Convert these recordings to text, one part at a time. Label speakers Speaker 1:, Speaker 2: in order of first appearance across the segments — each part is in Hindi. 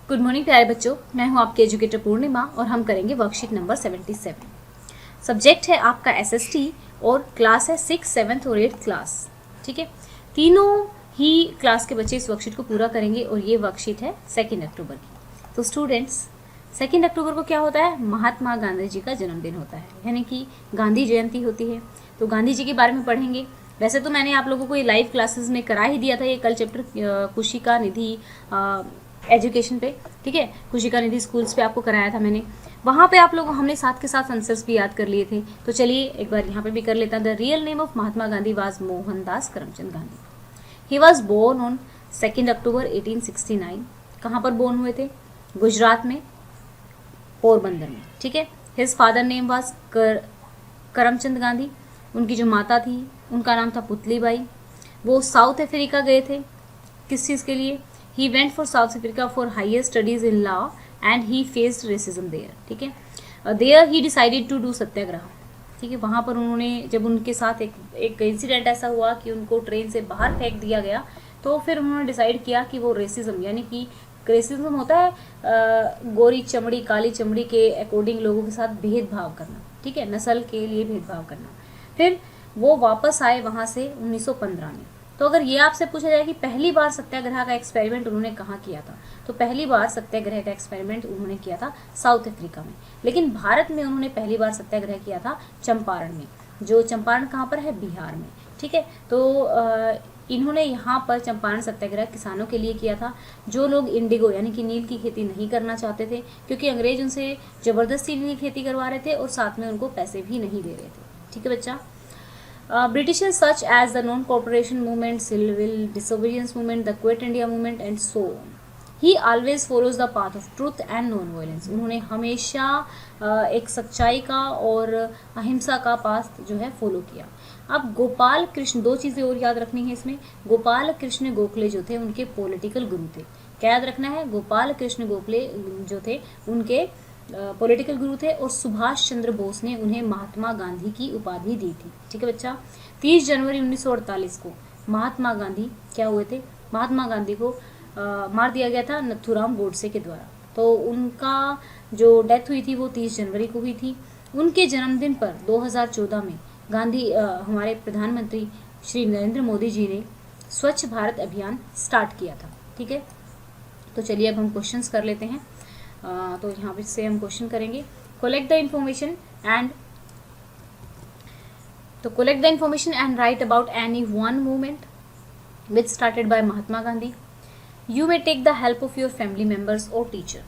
Speaker 1: गुड मॉर्निंग प्यारे बच्चों, मैं हूं आपकी एजुकेटर पूर्णिमा और हम करेंगे वर्कशीट नंबर 77। सब्जेक्ट है आपका एसएसटी और क्लास है 6, 7 और 8 क्लास। ठीक है, तीनों ही क्लास के बच्चे इस वर्कशीट को पूरा करेंगे और ये वर्कशीट है 2 अक्टूबर की। तो स्टूडेंट्स, 2 अक्टूबर को क्या होता है? महात्मा गांधी जी का जन्मदिन होता है, यानी कि गांधी जयंती होती है। तो गांधी जी के बारे में पढ़ेंगे। वैसे तो मैंने आप लोगों को ये लाइव क्लासेस में करा ही दिया था, ये कल चैप्टर कुशिका निधि एजुकेशन पे। ठीक है, खुशिका निधि स्कूल्स पे आपको कराया था मैंने। वहाँ पे आप लोग हमने साथ के साथ आंसर्स भी याद कर लिए थे। तो चलिए एक बार यहाँ पे भी कर लेता। The real name of Mahatma Gandhi was Mohandas Karamchand Gandhi. He was born on 2 October 1869। कहाँ पर बोर्न हुए थे? गुजरात में, पोरबंदर में। ठीक है, his father name was Karamchand Gandhi. उनकी जो माता थी उनका नाम था पुतलीबाई। वो साउथ अफ्रीका गए थे। किस चीज़ के लिए? He went for South Africa for higher studies in law and he faced racism there. ठीक है, there he decided to do सत्याग्रह। ठीक है, वहाँ पर उन्होंने, जब उनके साथ एक इंसिडेंट ऐसा हुआ कि उनको ट्रेन से बाहर फेंक दिया गया, तो फिर उन्होंने डिसाइड किया कि वो रेसिज्म, यानी कि रेसिज्म होता है गोरी चमड़ी काली चमड़ी के अकॉर्डिंग लोगों के साथ भेदभाव करना। ठीक है, नस्ल के लिए भेदभाव करना। फिर वो वापस आए वहाँ से 1915 में। तो अगर ये आपसे पूछा जाए कि पहली बार सत्याग्रह का एक्सपेरिमेंट उन्होंने कहाँ किया था, तो पहली बार सत्याग्रह का एक्सपेरिमेंट उन्होंने किया था साउथ अफ्रीका में। लेकिन भारत में उन्होंने पहली बार सत्याग्रह किया था चंपारण में, जो चंपारण कहाँ पर है? बिहार में। ठीक है, तो इन्होंने यहाँ पर चंपारण सत्याग्रह किसानों के लिए किया था, जो लोग इंडिगो यानी कि नील की खेती नहीं करना चाहते थे, क्योंकि अंग्रेज उनसे जबरदस्ती नील खेती करवा रहे थे और साथ में उनको पैसे भी नहीं दे रहे थे। ठीक है बच्चा। Britishers such as the non-cooperation movement, civil disobedience movement, the Quit India movement and so on. He always follows the path of truth and non-violence. उन्होंने हमेशा एक सच्चाई का और अहिंसा का पाथ जो है फॉलो किया। अब गोपाल कृष्ण, दो चीज़ें और याद रखनी है इसमें। गोपाल कृष्ण गोखले जो थे उनके पॉलिटिकल गुरु थे। क्या याद रखना है? गोपाल कृष्ण गोखले जो थे उनके पॉलिटिकल गुरु थे और सुभाष चंद्र बोस ने उन्हें महात्मा गांधी की उपाधि दी थी। ठीक है बच्चा। 30 जनवरी 1948 को महात्मा गांधी क्या हुए थे? महात्मा गांधी को मार दिया गया था नथुराम गोडसे के द्वारा। तो उनका जो डेथ हुई थी वो 30 जनवरी को हुई थी। उनके जन्मदिन पर 2014 में गांधी हमारे प्रधानमंत्री श्री नरेंद्र मोदी जी ने स्वच्छ भारत अभियान स्टार्ट किया था। ठीक है, तो चलिए अब हम क्वेश्चंस कर लेते हैं। तो यहाँ पे से हम क्वेश्चन करेंगे। collect the information and write about any one movement which started by Mahatma Gandhi. You may take the help of your family members or teacher.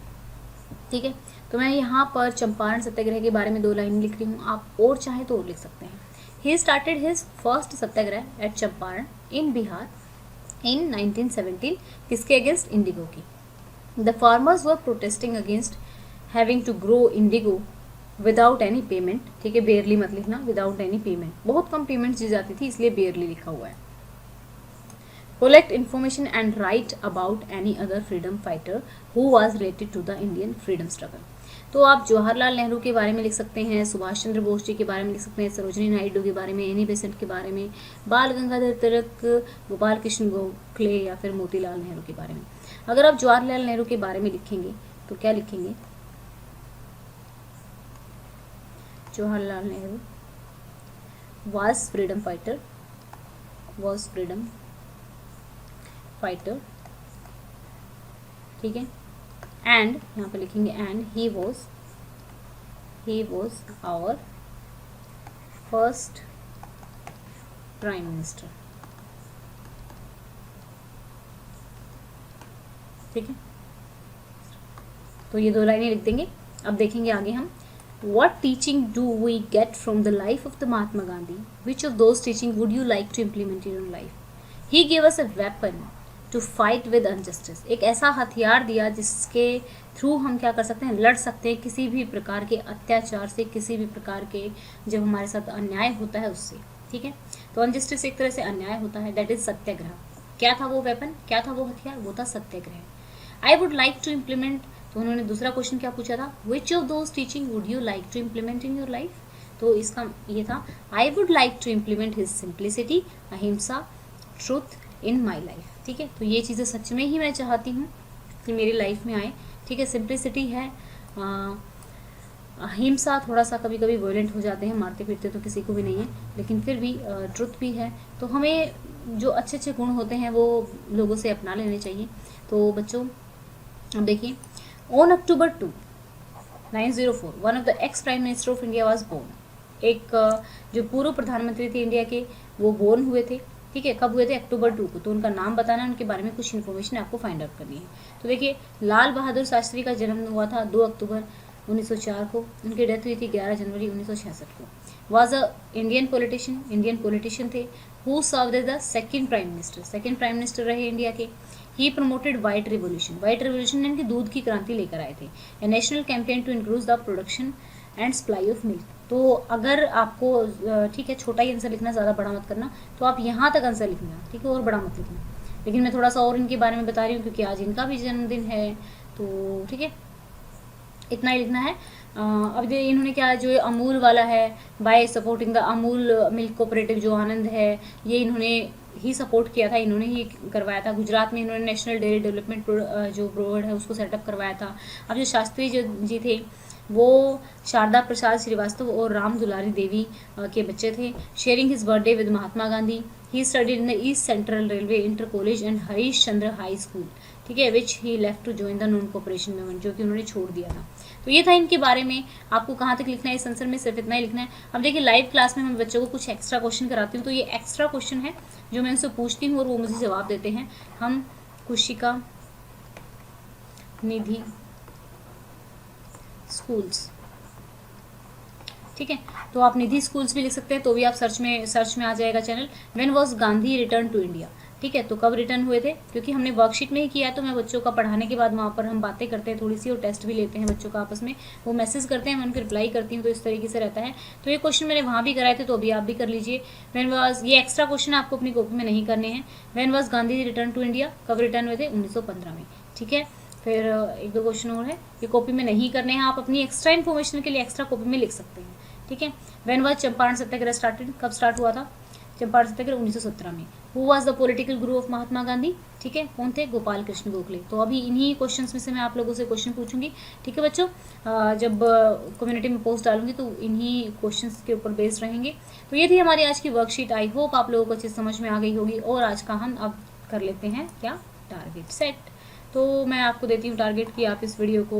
Speaker 1: ठीक है, तो मैं यहाँ पर चंपारण सत्याग्रह के बारे में 2 लाइन लिख रही हूँ, आप और चाहे तो और लिख सकते हैं। He started his first Satyagraha at Champaran in Bihar in 1917। किसके अगेंस्ट? इंडिगो की। The farmers were protesting against having to grow indigo without any payment। ठीक है, barely मत लिखना, without any payment, बहुत कम पेमेंट दी जाती थी, इसलिए barely लिखा हुआ है। Collect information and write about any other freedom fighter who was related to the Indian freedom struggle। तो आप जवाहरलाल नेहरू के बारे में लिख सकते हैं, सुभाष चंद्र बोस जी के बारे में लिख सकते हैं, सरोजिनी नायडू के बारे में, एनी बेसेंट के बारे में, बाल गंगाधर तिलक, गोपाल कृष्ण गोखले या फिर मोतीलाल नेहरू के बारे में। अगर आप जवाहरलाल नेहरू के बारे में लिखेंगे तो क्या लिखेंगे? Jawaharlal Nehru was freedom fighter, ठीक है, एंड यहाँ पे लिखेंगे and he was our first prime minister। ठीक है, तो ये 2 लाइनें लिख देंगे। अब देखेंगे आगे हम। What teaching do we get from the life of the Mahatma Gandhi? Which of those teaching would you like to implement in your life? He gave us a weapon to fight with injustice। एक ऐसा हथियार दिया जिसके थ्रू हम क्या कर सकते हैं? लड़ सकते हैं किसी भी प्रकार के अत्याचार से, किसी भी प्रकार के जब हमारे साथ अन्याय होता है उससे। ठीक है, तो अनजस्टिस एक तरह से अन्याय होता है, दैट इज सत्याग्रह। क्या था वो वेपन? क्या था वो हथियार? वो था satyagraha. I would like to implement, तो उन्होंने दूसरा क्वेश्चन क्या पूछा था? Which of those teaching would you like to implement in your life? तो इसका ये था I would like to implement his simplicity, ahimsa, truth in my life. ठीक है, तो ये चीज़ें सच में ही मैं चाहती हूँ कि मेरी लाइफ में आए। ठीक है, सिंप्लिसिटी है। हिंसा थोड़ा सा कभी कभी वॉयलेंट हो जाते हैं, मारते पीटते तो किसी को भी नहीं है, लेकिन फिर भी ट्रुथ भी है। तो हमें जो अच्छे अच्छे गुण होते हैं वो लोगों से अपना लेने चाहिए। तो बच्चों अब देखिए, on October 2, 1904 one of the ex prime minister of India was born. एक जो पूर्व प्रधानमंत्री थे इंडिया के, वो बोर्न हुए थे। ठीक है, कब हुए थे? अक्टूबर 2 को। तो उनका नाम बताना है, उनके बारे में कुछ इन्फॉर्मेशन आपको फाइंड आउट करनी है। तो देखिए, लाल बहादुर शास्त्री का जन्म हुआ था 2 अक्टूबर 1904 को। उनकी डेथ हुई थी 11 जनवरी 1966 को। वाज अ इंडियन पॉलिटिशियन थे। Who served as the second prime minister रहे इंडिया के। ही प्रमोटेड व्हाइट रिवोल्यूशन यानी कि दूध की क्रांति लेकर आए थे। A national campaign to increase the production and supply of milk. तो अगर आपको ठीक है, छोटा ही आंसर लिखना, ज़्यादा बड़ा मत करना, तो आप यहाँ तक आंसर लिखना, ठीक है, और बड़ा मत लिखना। लेकिन मैं थोड़ा सा और इनके बारे में बता रही हूँ क्योंकि आज इनका भी जन्मदिन है, तो ठीक है, इतना ही लिखना है। अब इन्होंने क्या, जो अमूल वाला है, bye supporting the Amul milk cooperative, जो आनंद है, ये इन्होंने ही सपोर्ट किया था, इन्होंने ही करवाया था। गुजरात में इन्होंने नेशनल डेयरी डेवलपमेंट जो बोर्ड है उसको सेटअप करवाया था। अब जो शास्त्री जी थे वो शारदा प्रसाद श्रीवास्तव और राम दुलारी देवी के बच्चे थे। Sharing his birthday with Mahatma Gandhi. He studied in the East Central Railway Inter College and Harish Chandra High School, ठीक है, which he left to join the non cooperation movement, जो कि उन्होंने छोड़ दिया था। तो ये था इनके बारे में। आपको कहाँ तक लिखना है इस आंसर में? सिर्फ इतना ही लिखना है। अब देखिए, लाइव क्लास में मैं बच्चों को कुछ एक्स्ट्रा क्वेश्चन कराती हूँ, तो ये एक्स्ट्रा क्वेश्चन है जो मैं उनसे पूछती हूँ और वो मुझे जवाब देते हैं। हम कुशिका निधि स्कूल्स, ठीक है, तो आप निधि स्कूल्स भी लिख सकते हैं, तो भी आप सर्च में आ जाएगा channel. When was Gandhi return to India, ठीक है, तो कब रिटर्न हुए थे? क्योंकि हमने वर्कशीट में ही किया है, तो मैं बच्चों का पढ़ाने के बाद वहाँ पर हम बातें करते हैं थोड़ी सी और टेस्ट भी लेते हैं बच्चों का आपस में। वो मैसेज करते हैं, मैं उनकी रिप्लाई करती हूँ, तो इस तरीके से रहता है। तो ये क्वेश्चन मैंने वहाँ भी कराए थे, तो अभी आप भी कर लीजिए। व्हेन वाज, ये एक्स्ट्रा क्वेश्चन आपको अपनी कॉपी में नहीं करने हैं। When was Gandhi return to India, कब रिटर्न हुए थे? 1915 में, ठीक है। फिर एक दो क्वेश्चन और है, ये कॉपी में नहीं करने हैं, आप अपनी एक्स्ट्रा इन्फॉर्मेशन के लिए एक्स्ट्रा कॉपी में लिख सकते हैं, ठीक है। When was Champaran Satyagraha started, कब स्टार्ट हुआ था चंपारण सत्याग्रह? 1917 में। Who was the political Guru of Mahatma Gandhi, ठीक है, कौन थे? गोपाल कृष्ण गोखले। तो अभी इन्हीं क्वेश्चंस में से मैं आप लोगों से क्वेश्चन पूछूंगी, ठीक है बच्चों। जब कम्युनिटी में पोस्ट डालूंगी तो इन्हीं क्वेश्चंस के ऊपर बेस्ड रहेंगे। तो ये थी हमारी आज की वर्कशीट। आई होप आप लोगों को अच्छी समझ में आ गई होगी। और आज का हम अब कर लेते हैं क्या, टारगेट सेट। तो मैं आपको देती हूँ टारगेट कि आप इस वीडियो को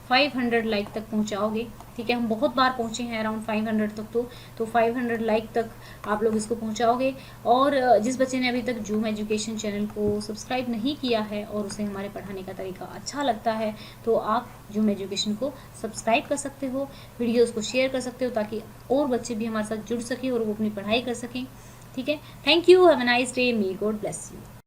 Speaker 1: 500 लाइक तक पहुंचाओगे, ठीक है। हम बहुत बार पहुंचे हैं अराउंड 500 तक, तो 500 लाइक तक आप लोग इसको पहुंचाओगे। और जिस बच्चे ने अभी तक जूम एजुकेशन चैनल को सब्सक्राइब नहीं किया है और उसे हमारे पढ़ाने का तरीका अच्छा लगता है, तो आप जूम एजुकेशन को सब्सक्राइब कर सकते हो, वीडियोज़ को शेयर कर सकते हो, ताकि और बच्चे भी हमारे साथ जुड़ सकें और वो अपनी पढ़ाई कर सकें, ठीक है। Thank you, have a nice day, may God bless you.